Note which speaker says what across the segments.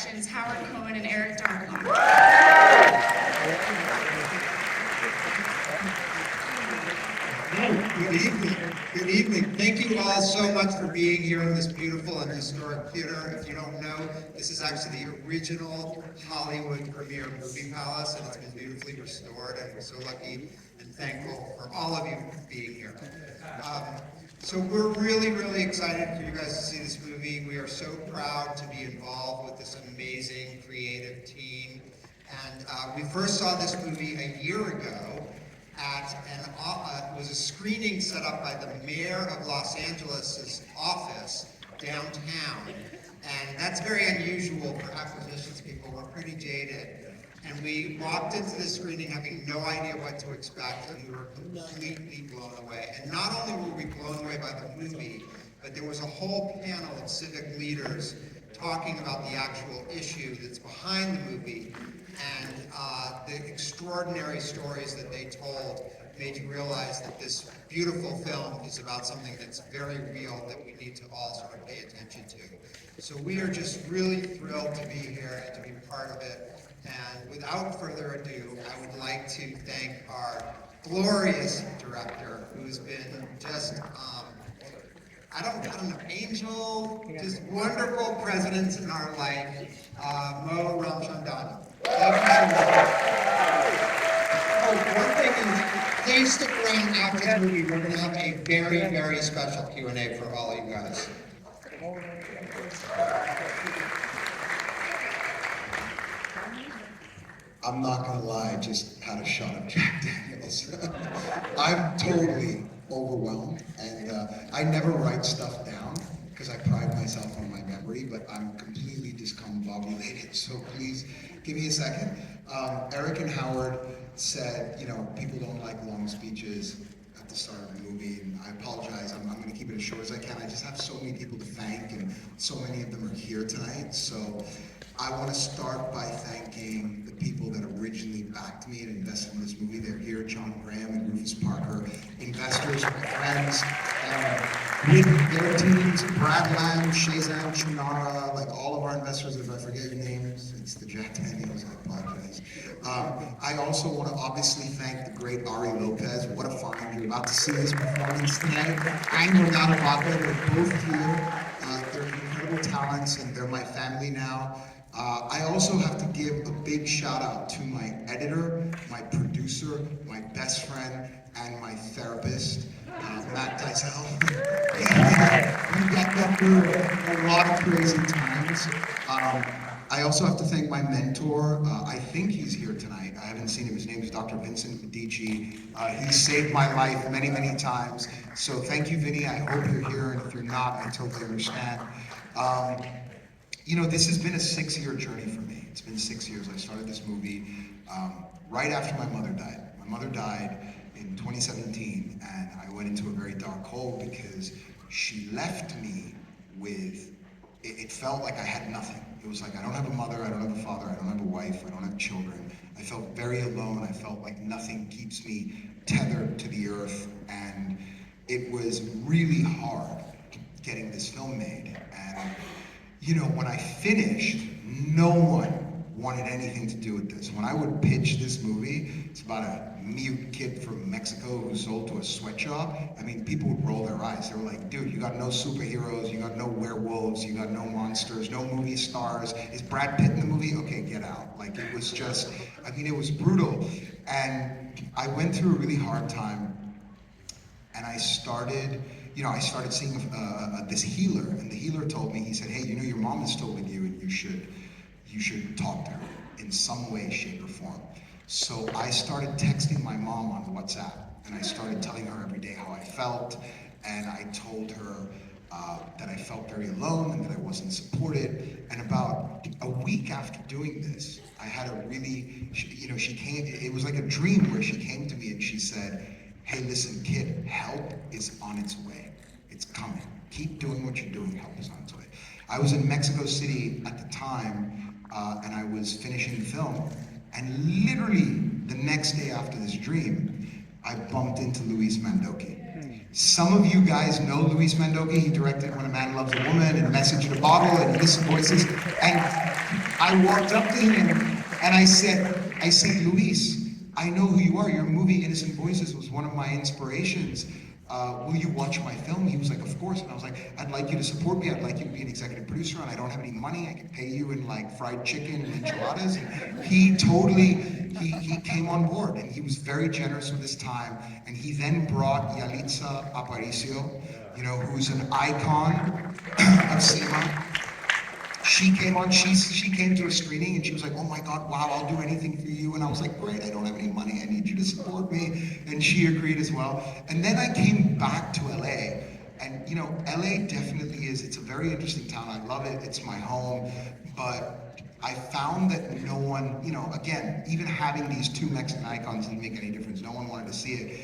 Speaker 1: Productions, Howard Cohen and Eric Darling.
Speaker 2: Good evening. Good evening. Thank you all so much for being here in this beautiful and historic theater. If you don't know, this is actually the original Hollywood premiere movie palace, and it's been beautifully restored, and we're so lucky and thankful for all of you being here. So we're really, really excited for you guys to see this movie. We are so proud to be involved with this amazing creative team. And we first saw this movie a year ago at it was a screening set up by the mayor of Los Angeles' office downtown. And that's very unusual for acquisitions people. We're pretty jaded. And we walked into the screening having no idea what to expect, and we were completely blown away. And not only were we blown away by the movie, but there was a whole panel of civic leaders talking about the actual issue that's behind the movie, and the extraordinary stories that they told made you realize that this beautiful film is about something that's very real that we need to all sort of pay attention to. So we are just really thrilled to be here and to be part of it. And without further ado, I would like to thank our glorious director, who's been just, I don't know, angel, just wonderful presence in our life, Ramchandani. Thank you so much. Oh, one thing is, please stick around after the movie. We're going to have a very, very special Q&A for all of you guys.
Speaker 3: I'm not gonna lie, just had a shot of Jack Daniels. I'm totally overwhelmed, and I never write stuff down because I pride myself on my memory, but I'm completely discombobulated, so please give me a second. Eric and Howard said, you know, people don't like long speeches at the start of the movie, and I apologize, I'm gonna keep it as short as I can. I just have so many people to thank, and so many of them are here tonight, so I want to start by thanking the people that originally backed me and invested in this movie. They're here, John Graham and Rufus Parker, investors, my friends, with their teams, Brad Lamb, Shazam, Shunara, like all of our investors, if I forget your names, it's the Jack Daniels, I apologize. I also want to obviously thank the great Ari Lopez. What a find, you're about to see his performance tonight. And Renata, Vaca, they're both here. They're incredible talents and they're my family now. I also have to give a big shout out to my editor, my producer, my best friend, and my therapist, Matt Dysel. We got through a lot of crazy times. I also have to thank my mentor. I think he's here tonight. I haven't seen him. His name is Dr. Vincent Medici. He saved my life many, many times. So thank you, Vinny. I hope you're here, and if you're not, I totally understand. You know, this has been a 6-year journey for me. It's been 6 years. I started this movie right after my mother died. My mother died in 2017, and I went into a very dark hole because she left me with, it felt like I had nothing. It was like, I don't have a mother, I don't have a father, I don't have a wife, I don't have children. I felt very alone. I felt like nothing keeps me tethered to the earth, and it was really hard getting this film made. And you know, when I finished, no one wanted anything to do with this. When I would pitch this movie, it's about a mute kid from Mexico who sold to a sweatshop. I mean, people would roll their eyes. They were like, dude, you got no superheroes, you got no werewolves, you got no monsters, no movie stars. Is Brad Pitt in the movie? Okay, get out. Like, it was just, I mean, it was brutal. And I went through a really hard time, and I started seeing this healer, and the healer told me, he said, hey, you know, your mom is still with you, and you should talk to her in some way, shape, or form. So I started texting my mom on WhatsApp, and I started telling her every day how I felt, and I told her that I felt very alone and that I wasn't supported. And about a week after doing this, I had a really, she came, it was like a dream where she came to me and she said, hey, listen, kid, help is on its way. It's coming. Keep doing what you're doing. Help is on its way. I was in Mexico City at the time, and I was finishing the film, and literally the next day after this dream, I bumped into Luis Mandoki. Some of you guys know Luis Mandoki. He directed When a Man Loves a Woman and Message in a Bottle and Listen Voices. And I walked up to him and I said, Luis, I know who you are. Your movie Innocent Voices was one of my inspirations. Will you watch my film? He was like, of course. And I was like, I'd like you to support me. I'd like you to be an executive producer, and I don't have any money. I can pay you in like fried chicken and enchiladas. And he came on board, and he was very generous with his time. And he then brought Yalitza Aparicio, you know, who's an icon of cinema. She came on, she came to a screening and she was like, oh my God, wow, I'll do anything for you. And I was like, great, I don't have any money, I need you to support me. And she agreed as well. And then I came back to LA. And you know, LA definitely it's a very interesting town. I love it, it's my home. But I found that no one, you know, again, even having these two Mexican icons didn't make any difference. No one wanted to see it.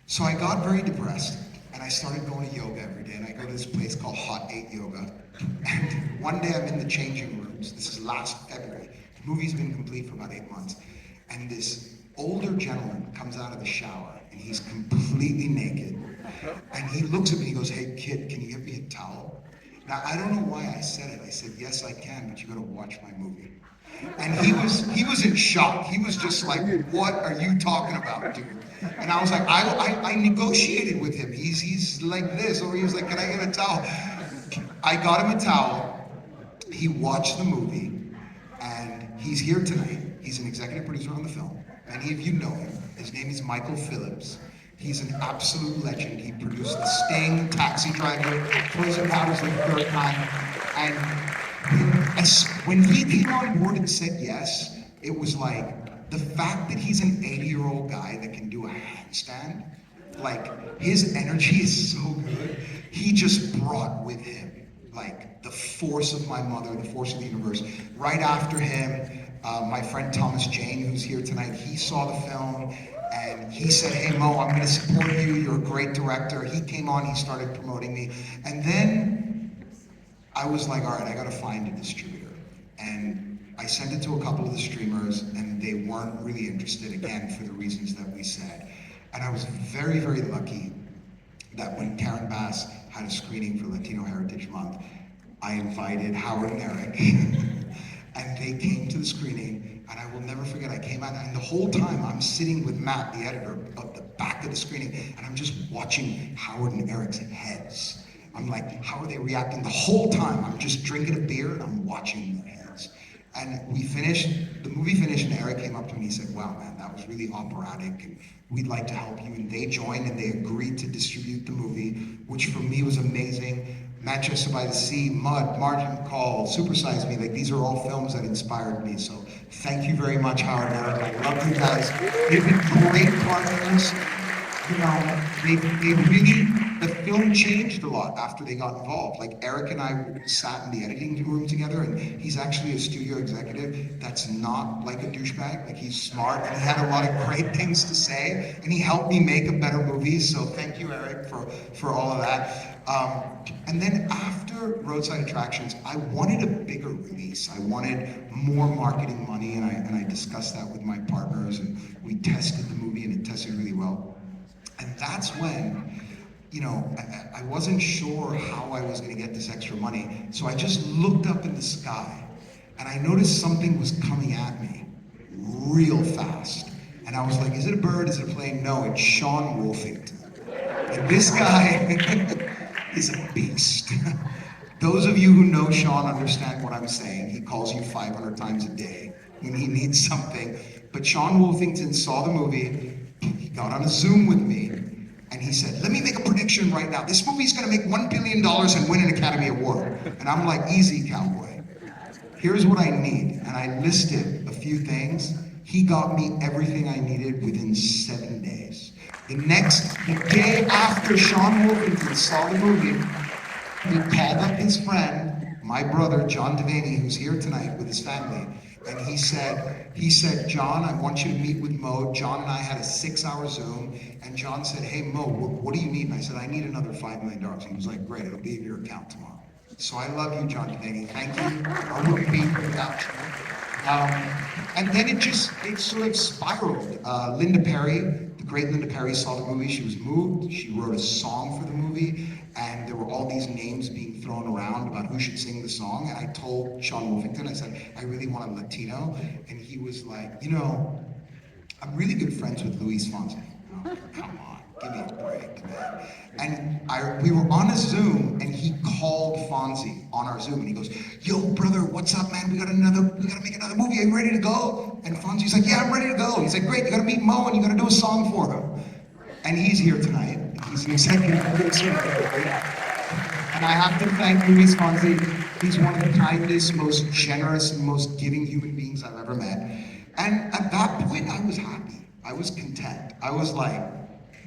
Speaker 3: So I got very depressed. And I started going to yoga every day, and I go to this place called Hot 8 Yoga. And one day I'm in the changing rooms. This is last February. The movie's been complete for about 8 months. And this older gentleman comes out of the shower, and he's completely naked. And he looks at me and he goes, hey kid, can you give me a towel? Now, I don't know why I said it. I said, yes, I can, but you gotta watch my movie. And he was in shock. He was just like, what are you talking about, dude? And I was like, I negotiated with him. He's like this, or he was like, can I get a towel? I got him a towel. He watched the movie, and he's here tonight. He's an executive producer on the film. Many of you know him. His name is Michael Phillips. He's an absolute legend. He produced The Sting, Taxi Driver, Poison Powder's the third time. And when he came on board and said yes, it was like the fact that he's an 80-year-old guy that can do a handstand, like his energy is so good. He just brought with him like the force of my mother, the force of the universe. Right after him, my friend Thomas Jane, who's here tonight, he saw the film and he said, hey Mo, I'm gonna support you, you're a great director. He came on, he started promoting me. And then I was like, all right, I gotta find a distributor. And I sent it to a couple of the streamers and they weren't really interested, again, for the reasons that we said. And I was very, very lucky that when Karen Bass had a screening for Latino Heritage Month, I invited Howard and Eric and they came to the screening, and I will never forget, I came out, and the whole time I'm sitting with Matt, the editor, at the back of the screening, and I'm just watching Howard and Eric's heads. I'm like, how are they reacting? The whole time I'm just drinking a beer and I'm watching their heads. And we finished, the movie finished, and Eric came up to me and he said, wow man, that was really operatic and we'd like to help you. And they joined and they agreed to distribute the movie, which for me was amazing. Manchester by the Sea, Mud, Margin Call, Supersize Me, like these are all films that inspired me. So thank you very much, Howard and Eric. I love you guys. You've been great partners. You know, they really, the film changed a lot after they got involved. Like Eric and I sat in the editing room together, and he's actually a studio executive that's not like a douchebag. Like he's smart, and he had a lot of great things to say, and he helped me make a better movie. So thank you, Eric, for all of that. And then after Roadside Attractions, I wanted a bigger release. I wanted more marketing money, and I discussed that with my partners, and we tested the movie, and it tested really well. And that's when, you know, I wasn't sure how I was going to get this extra money. So I just looked up in the sky and I noticed something was coming at me real fast. And I was like, is it a bird? Is it a plane? No, it's Sean Wolfington. And this guy is a beast. Those of you who know Sean understand what I'm saying. He calls you 500 times a day when he needs something. But Sean Wolfington saw the movie. He got on a Zoom with me, and he said, let me make a prediction right now. This movie's gonna make $1 billion and win an Academy Award. And I'm like, easy, cowboy. Here's what I need. And I listed a few things. He got me everything I needed within 7 days. The day after Sean Wolfington saw the movie, he called up his friend, my brother, John Devaney, who's here tonight with his family. And he said, John, I want you to meet with Mo. John and I had a 6-hour Zoom, and John said, hey Mo, what do you need? And I said, I need another $5 million. He was like, great, it'll be in your account tomorrow. So I love you, John Devaney. Thank you. I wouldn't be here without you. And then it sort of spiraled. Linda Perry, The great Linda Perry saw the movie, she was moved, she wrote a song for the movie, and there were all these names being thrown around about who should sing the song, and I told Sean Wolfington, I said, I really want a Latino, and he was like, you know, I'm really good friends with Luis Fonsi. Oh, come on, give me a break, man. And we were on a Zoom, and he called Fonsi on our Zoom, and he goes, yo, brother, what's up, man? We gotta make another movie. Are you ready to go? And Fonsi's like, yeah, I'm ready to go. He's like, great, you gotta meet Mo, and you gotta do a song for him. And he's here tonight. He's an executive producer. And I have to thank Luis Fonsi. He's one of the kindest, most generous, and most giving human beings I've ever met. And at that point, I was happy. I was content. I was like,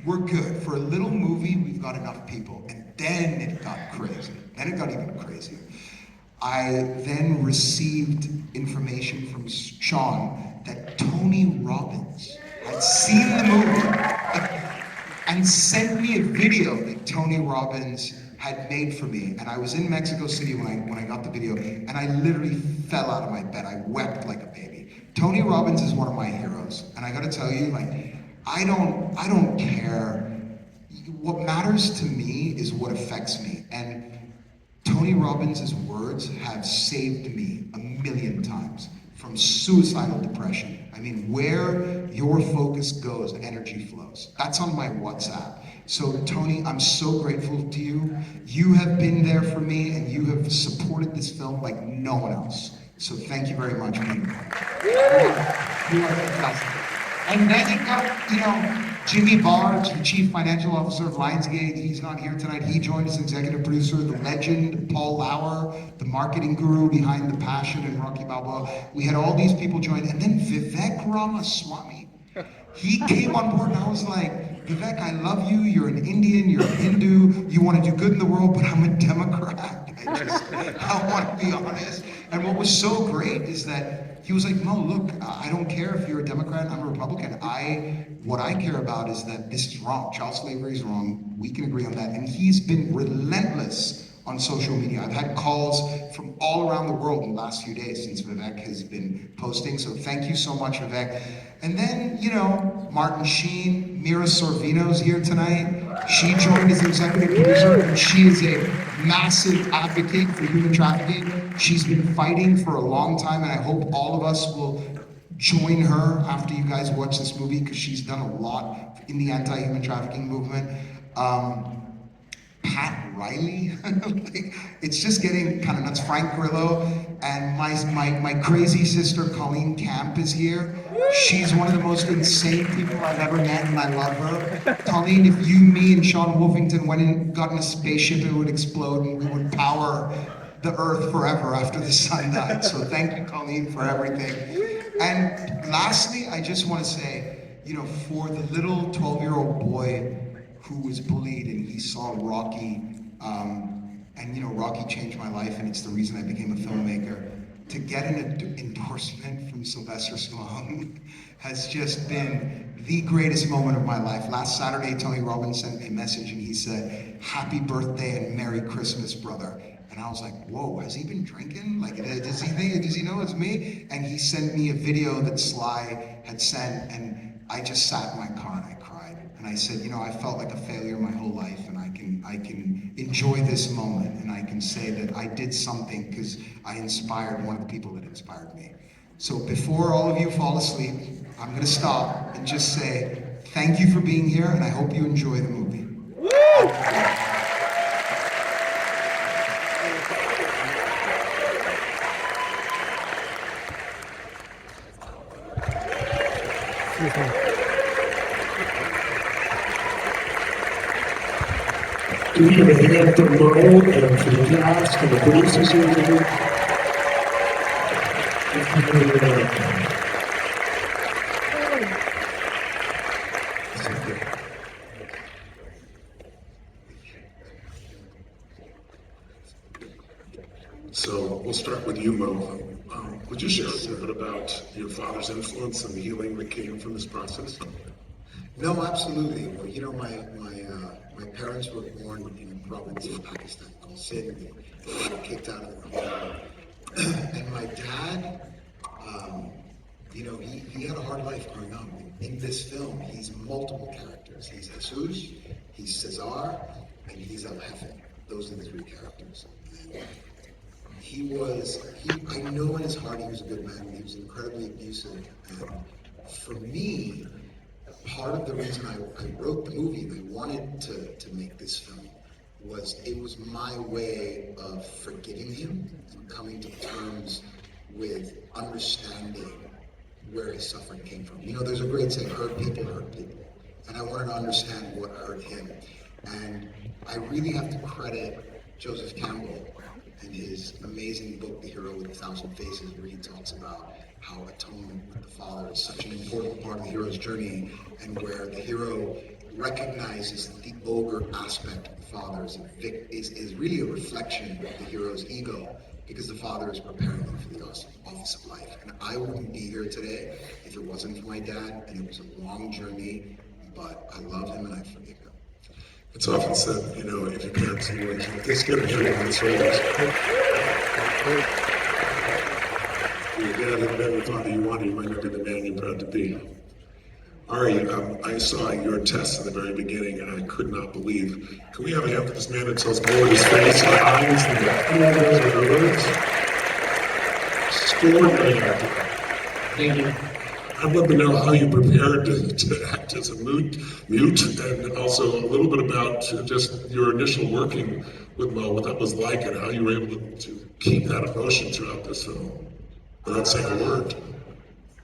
Speaker 3: we're good. For a little movie, we've got enough people. And then it got crazy. Then it got even crazier. I then received information from Sean that Tony Robbins had seen the movie and sent me a video that Tony Robbins had made for me. And I was in Mexico City when I got the video, and I literally fell out of my bed. I wept like a baby. Tony Robbins is one of my heroes, and I gotta tell you, like, I don't care. What matters to me is what affects me. And Tony Robbins' words have saved me a million times from suicidal depression. I mean, where your focus goes, energy flows. That's on my WhatsApp. So Tony, I'm so grateful to you. You have been there for me, and you have supported this film like no one else. So thank you very much, man. You are fantastic. And then it got, you know, Jimmy Barr, the chief financial officer of Lionsgate, he's not here tonight. He joined as executive producer. The legend, Paul Lauer, the marketing guru behind The Passion and Rocky Balboa. We had all these people join. And then Vivek Ramaswamy, he came on board, and I was like, Vivek, I love you. You're an Indian, you're a Hindu, you want to do good in the world, but I'm a Democrat. I want to be honest. And what was so great is that he was like, no, look, I don't care if you're a Democrat, I'm a Republican. What I care about is that this is wrong. Child slavery is wrong. We can agree on that. And he's been relentless on social media. I've had calls from all around the world in the last few days since Vivek has been posting. So thank you so much, Vivek. And then, you know, Martin Sheen, Mira Sorvino's here tonight. She joined as executive producer, and she is a massive advocate for human trafficking. She's been fighting for a long time, and I hope all of us will join her after you guys watch this movie, because she's done a lot in the anti-human trafficking movement. Pat Riley, like, it's just getting kind of nuts. Frank Grillo, and my crazy sister Colleen Camp is here. She's one of the most insane people I've ever met, and I love her. Colleen, if you, me, and Sean Wolfington went and got in a spaceship, it would explode, and we would power the earth forever after the sun died. So thank you, Colleen, for everything. And lastly, I just want to say, you know, for the little 12-year-old boy who was bullied and he saw Rocky, and you know, Rocky changed my life, and it's the reason I became a filmmaker. To get an endorsement from Sylvester Stallone has just been the greatest moment of my life. Last Saturday, Tony Robbins sent me a message, and he said, "Happy birthday and Merry Christmas, brother." And I was like, whoa, has he been drinking? Like, does he know it's me? And he sent me a video that Sly had sent, and I just sat in my car and I cried. And I said, you know, I felt like a failure my whole life, and I can enjoy this moment, and I can say that I did something because I inspired one of the people that inspired me. So before all of you fall asleep, I'm gonna stop and just say, thank you for being here, and I hope you enjoy the movie.
Speaker 4: Do we have a hand for Mo and for the cast and the producers here today?
Speaker 5: So we'll start with you, Mo. Would you share a little bit about your father's influence and the healing that came from this process?
Speaker 3: No, absolutely. Well, you know, my parents were born in a province in Pakistan called Sindh. They were kicked out of their home. And my dad, you know, he had a hard life growing up. in this film, he's multiple characters. He's Jesus, he's Cesar, and he's El Jefe. Those are the three characters. And I know in his heart he was a good man, he was incredibly abusive. And for me, part of the reason I wrote the movie and I wanted to make this film was it was my way of forgiving him and coming to terms with understanding where his suffering came from. You know, there's a great saying, hurt people hurt people. And I wanted to understand what hurt him. And I really have to credit Joseph Campbell and his amazing book, The Hero with 1,000 Faces, where he talks about how atonement with the Father is such an important part of the hero's journey, and where the hero recognizes that the ogre aspect of the Father is really a reflection of the hero's ego, because the Father is preparing him for the office of life. And I wouldn't be here today if it wasn't for my dad, and it was a long journey, but I love him and I forgive him.
Speaker 5: It's often said, you know, if you can't see one, just get a drink on the shoulders. Your dad had been the father you wanted, you might not be the man you're proud to be. Ari, I saw your test in the very beginning, and I could not believe. Can we have a hand for this man that tells more of his face, the eyes, and the words? Extraordinary acting.
Speaker 6: Thank you.
Speaker 5: I'd love to know how you prepared to act as a mute, and also a little bit about just your initial working with Mo, what that was like, and how you were able to keep that emotion throughout this film without saying a word.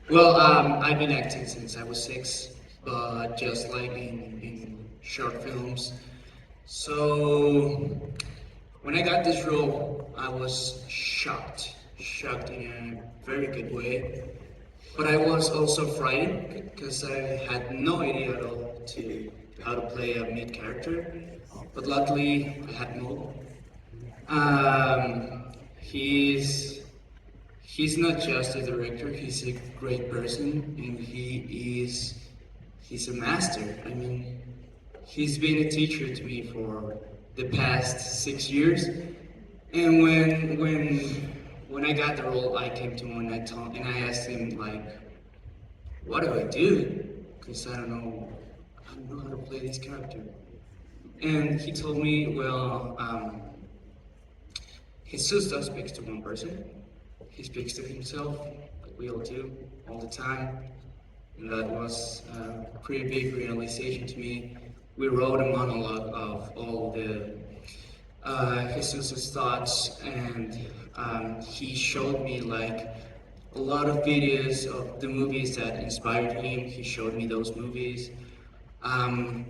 Speaker 6: Well, I've been acting since I was 6, but just like in short films. So when I got this role, I was shocked in a very good way. But I was also frightened because I had no idea at all how to play a mid character. But luckily, I had Mo. He's not just a director, he's a great person, and he's a master. I mean, he's been a teacher to me for the past 6 years. And when I got the role, I came to him and I asked him, like, what do I do? Because I don't know how to play this character. And he told me, well, Jesus does speak to one person. He speaks to himself, like we all do, all the time. And that was a pretty big realization to me. We wrote a monologue of all the Jesus' thoughts, and he showed me like a lot of videos of the movies that inspired him. He showed me those movies. And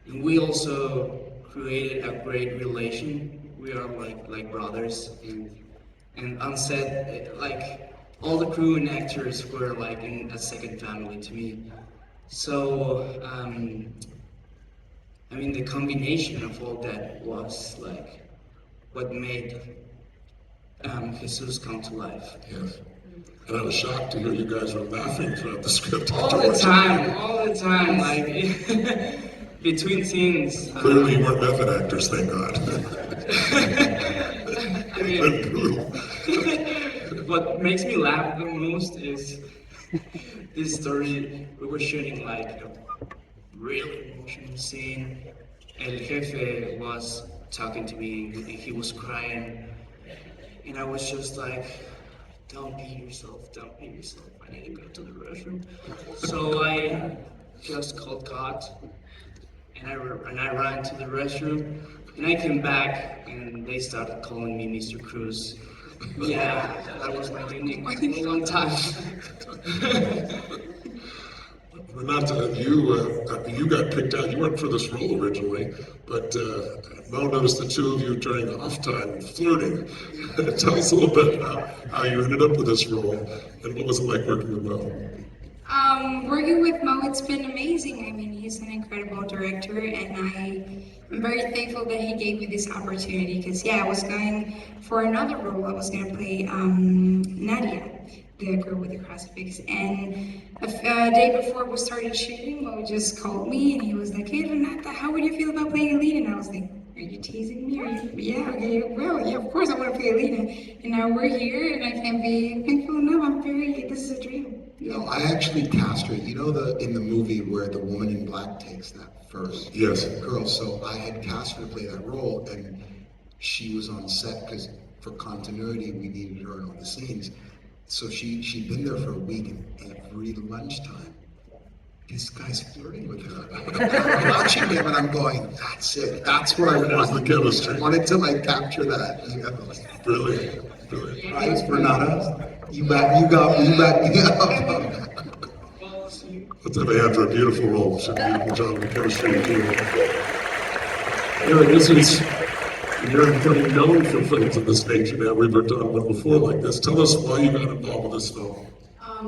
Speaker 6: we also created a great relation. We are like brothers, and on set, like all the crew and actors were like in a second family to me. So I mean, the combination of all that was like what made Jesus come to life.
Speaker 5: Yes. And I was shocked to hear you guys were laughing throughout the script.
Speaker 6: All the time, like between scenes.
Speaker 5: Clearly you weren't method actors, thank God.
Speaker 6: I mean, what makes me laugh the most is this story. We were shooting like a really emotional scene. El Jefe was talking to me and he was crying. And I was just like, don't beat yourself. I need to go to the restroom. So I just called God and I ran to the restroom. And I came back and they started calling me Mr. Cruz. Yeah, that was my nickname for a long time.
Speaker 5: Renata, you got picked out. You weren't for this role originally, but Mo noticed the two of you during off time flirting. Tell us a little bit about how you ended up with this role and what was it like working with Mo?
Speaker 1: Working with Mo, it's been amazing. I mean, he's an incredible director, and I'm very thankful that he gave me this opportunity because, I was going for another role. I was going to play Nadia, the girl with the crucifix. And a day before we started shooting, Mo just called me and he was like, hey, Renata, how would you feel about playing a lead? And I was like, are you teasing me? Are you, yeah, okay, well, yeah, of course I want to play Alina. And now we're here, and I can't be thankful enough. I'm very, this is a dream. Yeah.
Speaker 3: No, I actually cast her. You know in the movie where the woman in black takes that first
Speaker 5: Yes.
Speaker 3: girl. So I had cast her to play that role, and she was on set because for continuity we needed her in all the scenes. So she'd been there for a week, and every lunchtime, this guy's flirting with her. I'm watching him, and I'm going, "That's it. That's what I
Speaker 5: That's the
Speaker 3: want.
Speaker 5: chemistry.
Speaker 3: I wanted to like capture that."
Speaker 5: Brilliant, brilliant.
Speaker 3: Right, Renata? You back me up.
Speaker 5: Let's have a hand for a beautiful role. Such a beautiful job of chemistry with you. This is, you're becoming known for films of this nature now. We've worked on one before like this. Tell us why you got involved with this film.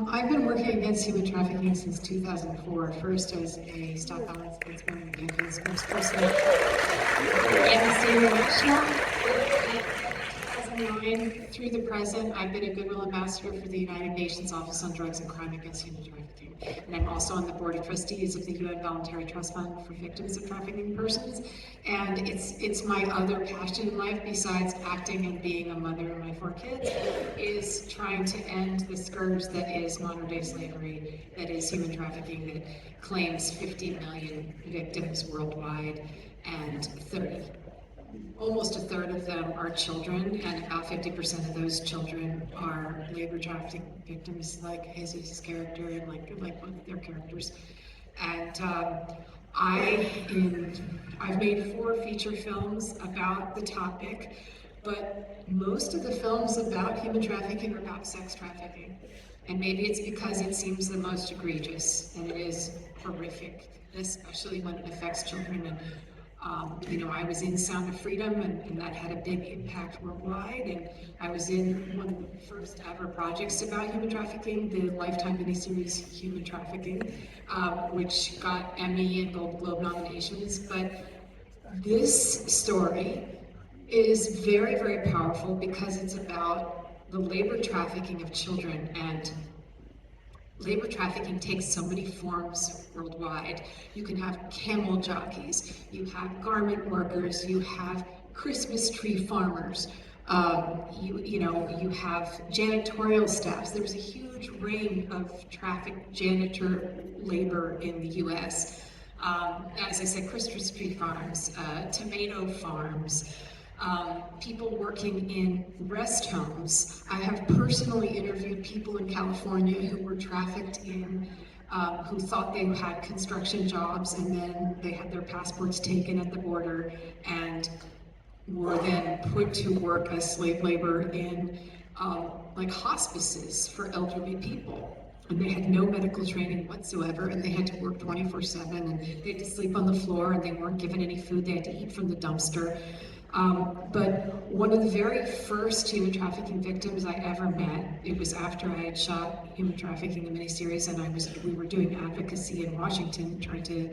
Speaker 7: I've been working against human trafficking since 2004, first as a stop violence spokesman and campaign spokesperson in the state of Washington. 2009 through the present, I've been a Goodwill Ambassador for the United Nations Office on Drugs and Crime Against Human Trafficking. And I'm also on the Board of Trustees of the UN Voluntary Trust Fund for Victims of Trafficking Persons. And it's my other passion in life, besides acting and being a mother of my 4 kids, is trying to end the scourge that is modern day slavery, that is human trafficking, that claims 50 million victims worldwide, and almost a third of them are children, and about 50% of those children are labor trafficking victims, like Jesus' character and like both of their characters. And I've made 4 feature films about the topic, but most of the films about human trafficking are about sex trafficking. And maybe it's because it seems the most egregious, and it is horrific, especially when it affects children. And I was in Sound of Freedom, and that had a big impact worldwide. And I was in one of the first ever projects about human trafficking, the Lifetime miniseries Human Trafficking, which got Emmy and Gold Globe nominations. But this story is very, very powerful because it's about the labor trafficking of children. And labor trafficking takes so many forms worldwide. You can have camel jockeys, you have garment workers, you have Christmas tree farmers, you have janitorial staffs. There's a huge range of trafficked janitor labor in the U.S. As I said, Christmas tree farms, tomato farms, people working in rest homes. I have personally interviewed people in California who were trafficked in, who thought they had construction jobs, and then they had their passports taken at the border and were then put to work as slave labor in like hospices for elderly people. And they had no medical training whatsoever, and they had to work 24/7, and they had to sleep on the floor, and they weren't given any food. They had to eat from the dumpster. But one of the very first human trafficking victims I ever met, it was after I had shot Human Trafficking, the miniseries, and we were doing advocacy in Washington, trying to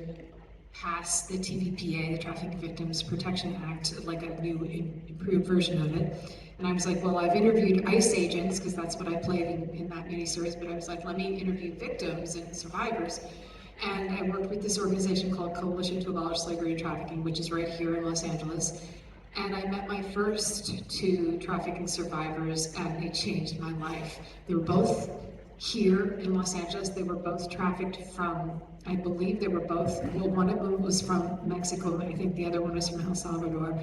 Speaker 7: pass the TVPA, the Trafficking Victims Protection Act, like a new improved version of it. And I was like, well, I've interviewed ICE agents, because that's what I played in that miniseries, but I was like, let me interview victims and survivors. And I worked with this organization called Coalition to Abolish Slavery and Trafficking, which is right here in Los Angeles. And I met my first 2 trafficking survivors, and they changed my life. They were both here in Los Angeles. They were both trafficked from, I believe they were both, well, one of them was from Mexico, I think the other one was from El Salvador.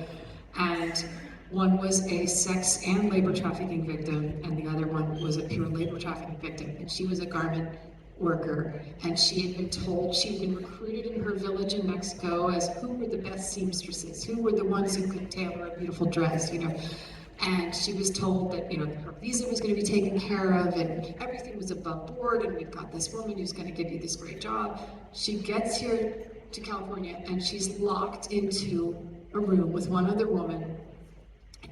Speaker 7: And one was a sex and labor trafficking victim, and the other one was a pure labor trafficking victim. And she was a garment worker, and she had been told, she had been recruited in her village in Mexico as who were the best seamstresses, who were the ones who could tailor a beautiful dress, And she was told that, her visa was going to be taken care of, and everything was above board, and we've got this woman who's going to give you this great job. She gets here to California, and she's locked into a room with one other woman,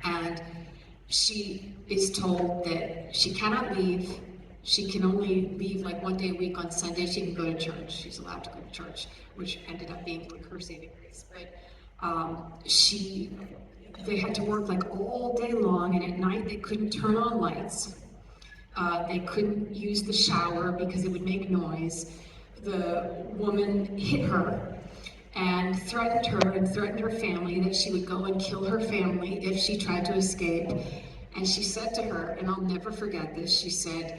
Speaker 7: and she is told that she cannot leave. She can only leave like one day a week. On Sunday she can go to church. She's allowed to go to church, which ended up being like her saving grace. But they had to work like all day long, and at night they couldn't turn on lights. They couldn't use the shower because it would make noise. The woman hit her, and threatened her and threatened her family that she would go and kill her family if she tried to escape. And she said to her, and I'll never forget this, she said,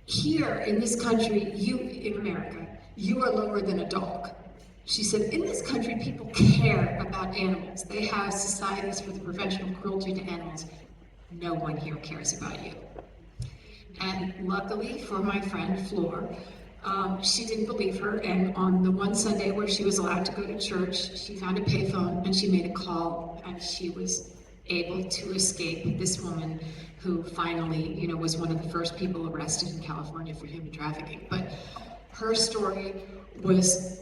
Speaker 7: here in this country, in America, you are lower than a dog. She said, in this country, people care about animals. They have societies for the prevention of cruelty to animals. No one here cares about you. And luckily for my friend, Flor, she didn't believe her, and on the one Sunday where she was allowed to go to church, she found a payphone and she made a call, and she was able to escape this woman who finally, was one of the first people arrested in California for human trafficking. But her story was,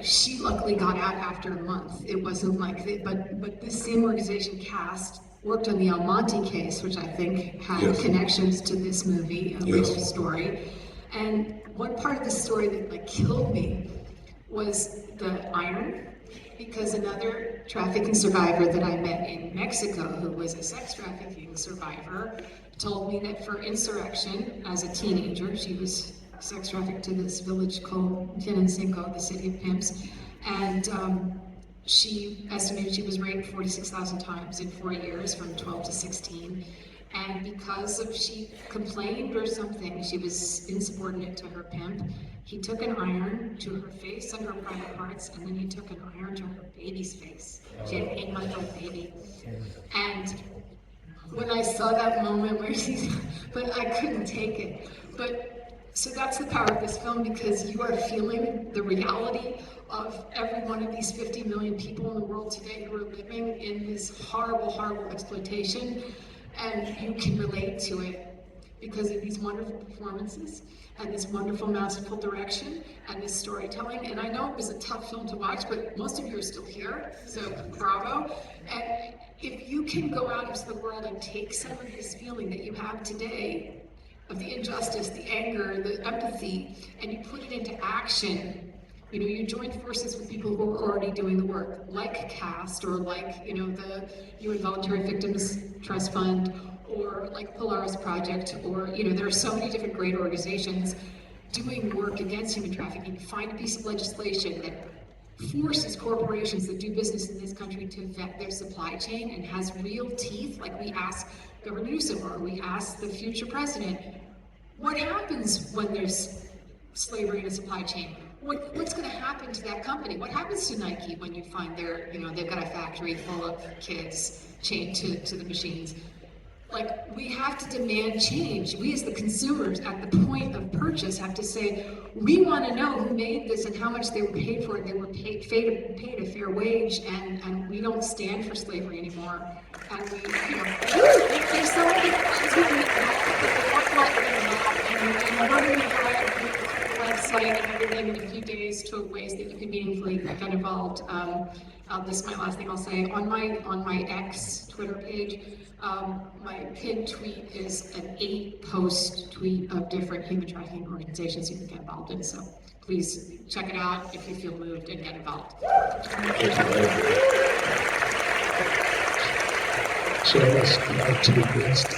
Speaker 7: she luckily got out after a month. It wasn't like that, but this same organization, CAST, worked on the El Monte case, which I think had connections to this movie, Rachel's story. And one part of the story that killed me was the iron, because another trafficking survivor that I met in Mexico, who was a sex trafficking survivor, told me that for insurrection as a teenager, she was sex trafficked to this village called Tenancingo, the city of pimps, and she estimated she was raped 46,000 times in 4 years, from 12 to 16. And because she complained or something, she was insubordinate to her pimp, he took an iron to her face and her private parts, and then he took an iron to her baby's face. She had an 8-month-old baby. And when I saw that moment where but I couldn't take it. So that's the power of this film, because you are feeling the reality of every one of these 50 million people in the world today who are living in this horrible, horrible exploitation, and you can relate to it because of these wonderful performances and this wonderful, masterful direction and this storytelling. And I know it was a tough film to watch, but most of you are still here, so bravo. And if you can go out into the world and take some of this feeling that you have today of the injustice, the anger, the empathy, and you put it into action, you join forces with people who are already doing the work, like CAST, or like, the UN Voluntary Victims Trust Fund, or like Polaris Project, or, there are so many different great organizations doing work against human trafficking. Find a piece of legislation that forces corporations that do business in this country to vet their supply chain and has real teeth, like we ask Governor Newsom, or we ask the future president, what happens when there's slavery in a supply chain? What's going to happen to that company? What happens to Nike when you find they've got a factory full of kids chained to the machines? We have to demand change. We as the consumers at the point of purchase have to say, we want to know who made this and how much they were paid for it. They were paid a fair wage, and we don't stand for slavery anymore. And we, there's so many things we can and we're going to provide the website and everything in a few days to ways that you can meaningfully get involved. This is my last thing I'll say. On my X Twitter page, my pinned tweet is an 8-post tweet of different human trafficking organizations you can get involved in. So please check it out if you feel moved and get involved.
Speaker 5: So let's go back to the next.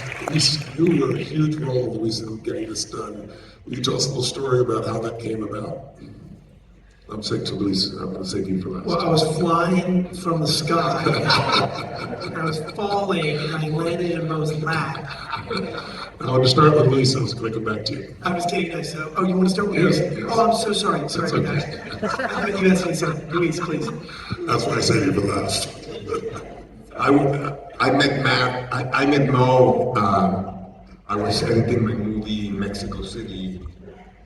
Speaker 5: You were a huge role, Luis, in getting this done. Will you tell us a little story about how that came about? I'm saying to Luis, I'm going to say to you for last.
Speaker 8: Well, I was flying from the sky. I was falling, and I landed in Mo's lap.
Speaker 5: I want to start with Luis, I was going to come back to you.
Speaker 8: I was kidding. Oh, you want to start with Luis?
Speaker 5: Yes.
Speaker 8: Oh, I'm so sorry. Sorry about
Speaker 5: okay.
Speaker 8: that. I thought you asked me something. Luis, please.
Speaker 5: That's why I said you for last.
Speaker 9: I met Mo. I was editing my movie in Mexico City.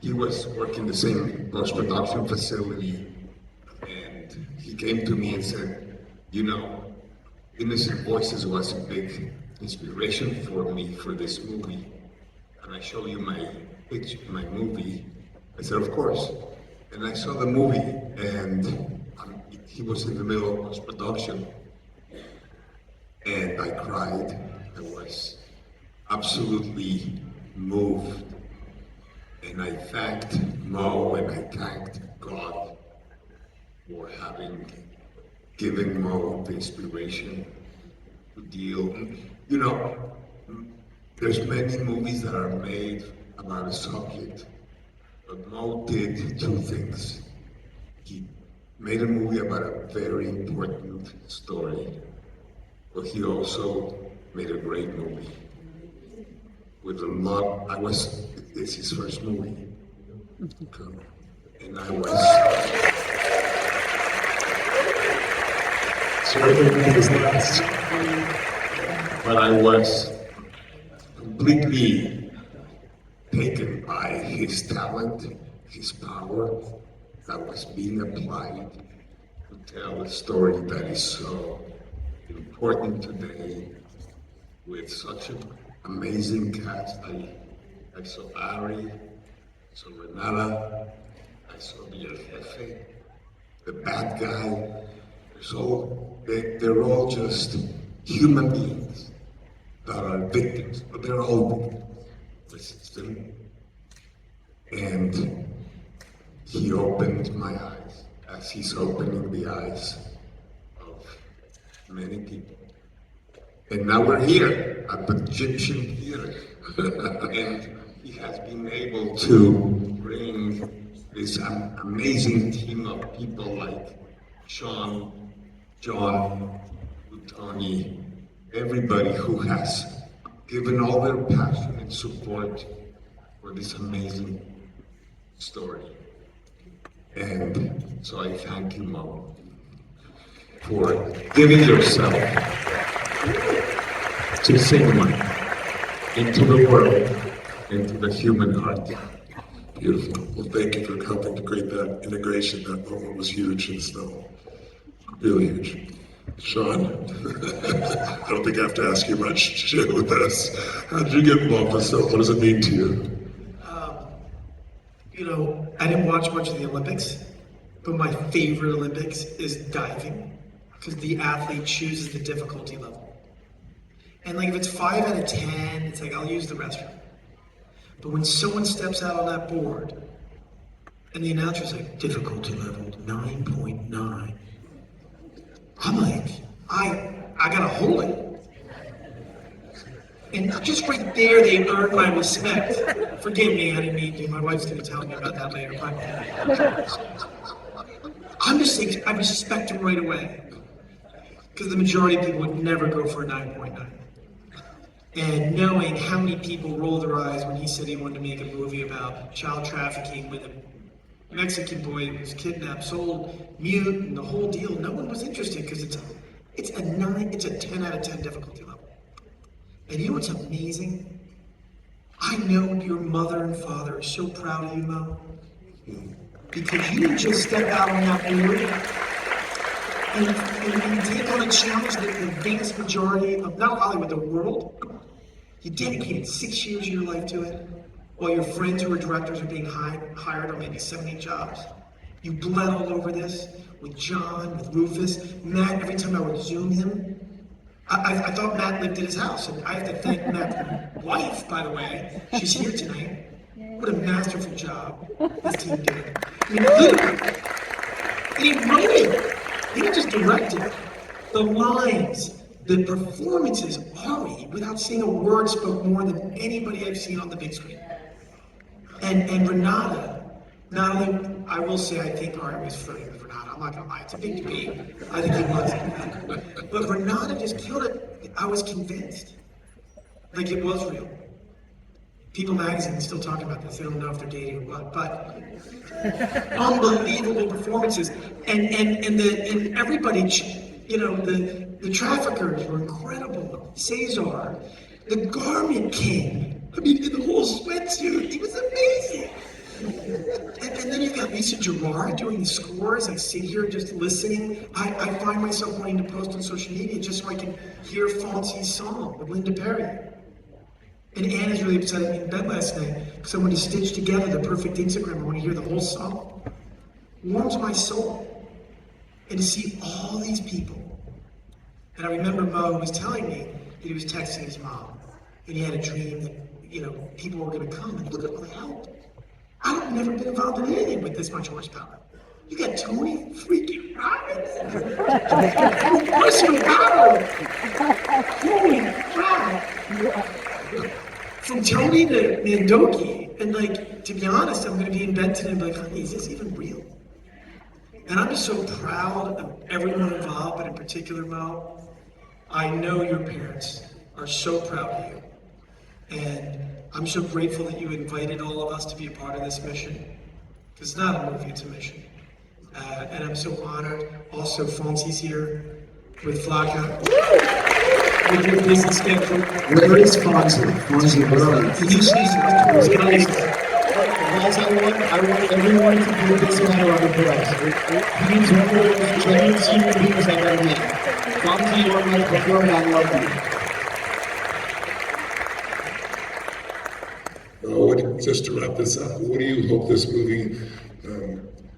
Speaker 9: He was working the same post-production facility, and he came to me and said, Innocent Voices was a big inspiration for me for this movie. And I show you my movie. I said, of course. And I saw the movie, and he was in the middle of post-production. And I cried. I was absolutely moved. And I thanked Mo and I thanked God for having given Mo the inspiration to deal. There's many movies that are made about a subject, But Mo did two things. He made a movie about a very important story, but he also made a great movie. With a lot, it's his first movie. And I was, but I was completely taken by his talent, his power that was being applied to tell a story that is so important today with such an amazing cast. I saw Ari, I saw Renata, I saw the Jefe, the bad guy. They're all just human beings that are victims, but they're all victims of the system. And he opened my eyes, as he's opening the eyes of many people. And now we're here at the Egyptian Theater. And he has been able to bring this amazing team of people like Sean, John, Tony, everybody who has given all their passion and support for this amazing story. And so I thank you, Mo, for giving yourself to cinema, into the world, into the human heart.
Speaker 5: Beautiful. Well, thank you for helping to create that integration. That moment was huge and still really huge. Sean, I don't think I have to ask you much to share with us. How did you get involved with this? What does it mean to you?
Speaker 8: I didn't watch much of the Olympics, but my favorite Olympics is diving, because the athlete chooses the difficulty level. And like if it's 5 out of 10, it's like I'll use the restroom. But when someone steps out on that board, and the announcer's like, difficulty level 9.9, I'm like, I gotta hold it. And just right there, they earned my respect. Forgive me, I didn't mean to. My wife's gonna tell me about that later. But I'm just saying, I respect him right away. Because the majority of people would never go for a 9.9. And knowing how many people rolled their eyes when he said he wanted to make a movie about child trafficking with a Mexican boy who was kidnapped, sold, mute, and the whole deal, no one was interested because it's a 10 out of 10 difficulty level. And you know what's amazing? I know your mother and father are so proud of you, Mo, because you didn't just step out on that board and take on a challenge that the vast majority of not Hollywood, the world. You dedicated 6 years of your life to it, while your friends who are directors are being hired on maybe 70 jobs. You bled all over this with John, with Rufus, Matt. Every time I would Zoom him, I thought Matt lived at his house, and I have to thank Matt's wife, by the way. She's here tonight. What a masterful job this team did. I mean, literally, and he wrote it. He didn't just direct it. The lines, the performances, Ari, without saying a word, spoke more than anybody I've seen on the big screen. And Renata, not only, I will say I think Ari was flirting with Renata. I'm not gonna lie, it's a big debate. I think he was. But Renata just killed it. I was convinced. Like it was real. People magazine is still talking about this. They don't know if they're dating or what, but unbelievable performances. And everybody, the traffickers were incredible. Cesar, the Garment King. I mean, in the whole sweatsuit, he was amazing. And then you've got Lisa Gerard doing the scores. I sit here just listening. I find myself wanting to post on social media just so I can hear Fonsi's song with Linda Perry. And Anna's really upset at me in bed last night because I wanted to stitch together the perfect Instagram. I want to hear the whole song. Warms my soul. And to see all these people. And I remember Mo was telling me that he was texting his mom. And he had a dream that, people were going to come and look at all the help. I've never been involved in anything with this much horsepower. You got Tony freaking Robbins. Personal power. Holy crap. from Tony to Mandoki, and like, to be honest, I'm gonna be in bed today and be like, honey, is this even real? And I'm just so proud of everyone involved, but in particular, Mo, I know your parents are so proud of you. And I'm so grateful that you invited all of us to be a part of this mission. Because it's not a movie, it's a mission. And I'm so honored. Also, Fonsi's here with Vaca. With your business schedule.
Speaker 4: Where is Fonsi? Fonsi, where are you?
Speaker 8: He's guys.
Speaker 4: Guys, I want everyone to put this matter on the press. He's one of the most genuine human beings I've ever met. Fonsi, you are my preferred, I love you.
Speaker 5: Just to wrap this up, what do you hope this movie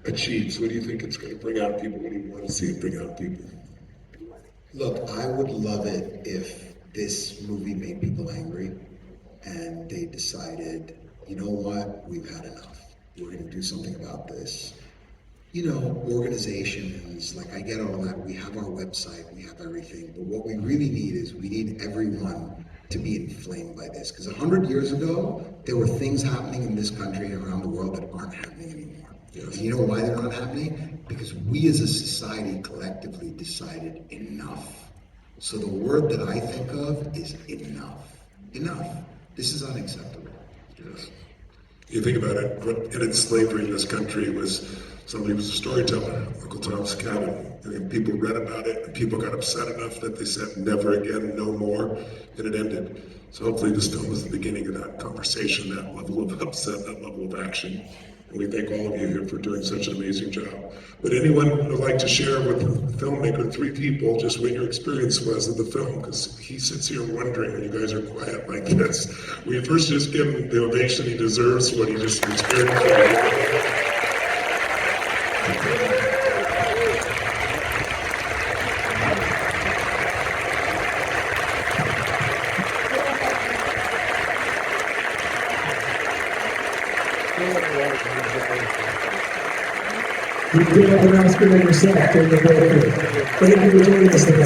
Speaker 5: achieves? What do you think it's going to bring out people? What do you want to see it bring out people?
Speaker 3: Look, I would love it if this movie made people angry and they decided, you know what, we've had enough. We're going to do something about this. You know, organizations, like I get all that. We have our website, we have everything. But what we really need is we need everyone to be inflamed by this. Because 100 years ago, there were things happening in this country and around the world that aren't happening anymore. Yes. And you know why they're not happening? Because we as a society collectively decided enough. So the word that I think of is enough. Enough. This is unacceptable.
Speaker 5: Yes. You think about it, what ended slavery in this country was somebody was a storyteller, Uncle Tom's Cabin. And people read about it, and people got upset enough that they said, never again, no more, and it ended. So hopefully this film is the beginning of that conversation, that level of upset, that level of action. And we thank all of you here for doing such an amazing job. But anyone would like to share with the filmmaker, 3 people, just what your experience was of the film, because he sits here wondering when you guys are quiet like this. We first just give him the ovation he deserves, what he just experienced.
Speaker 4: You did have an Oscar yourself. Thank you for doing this today.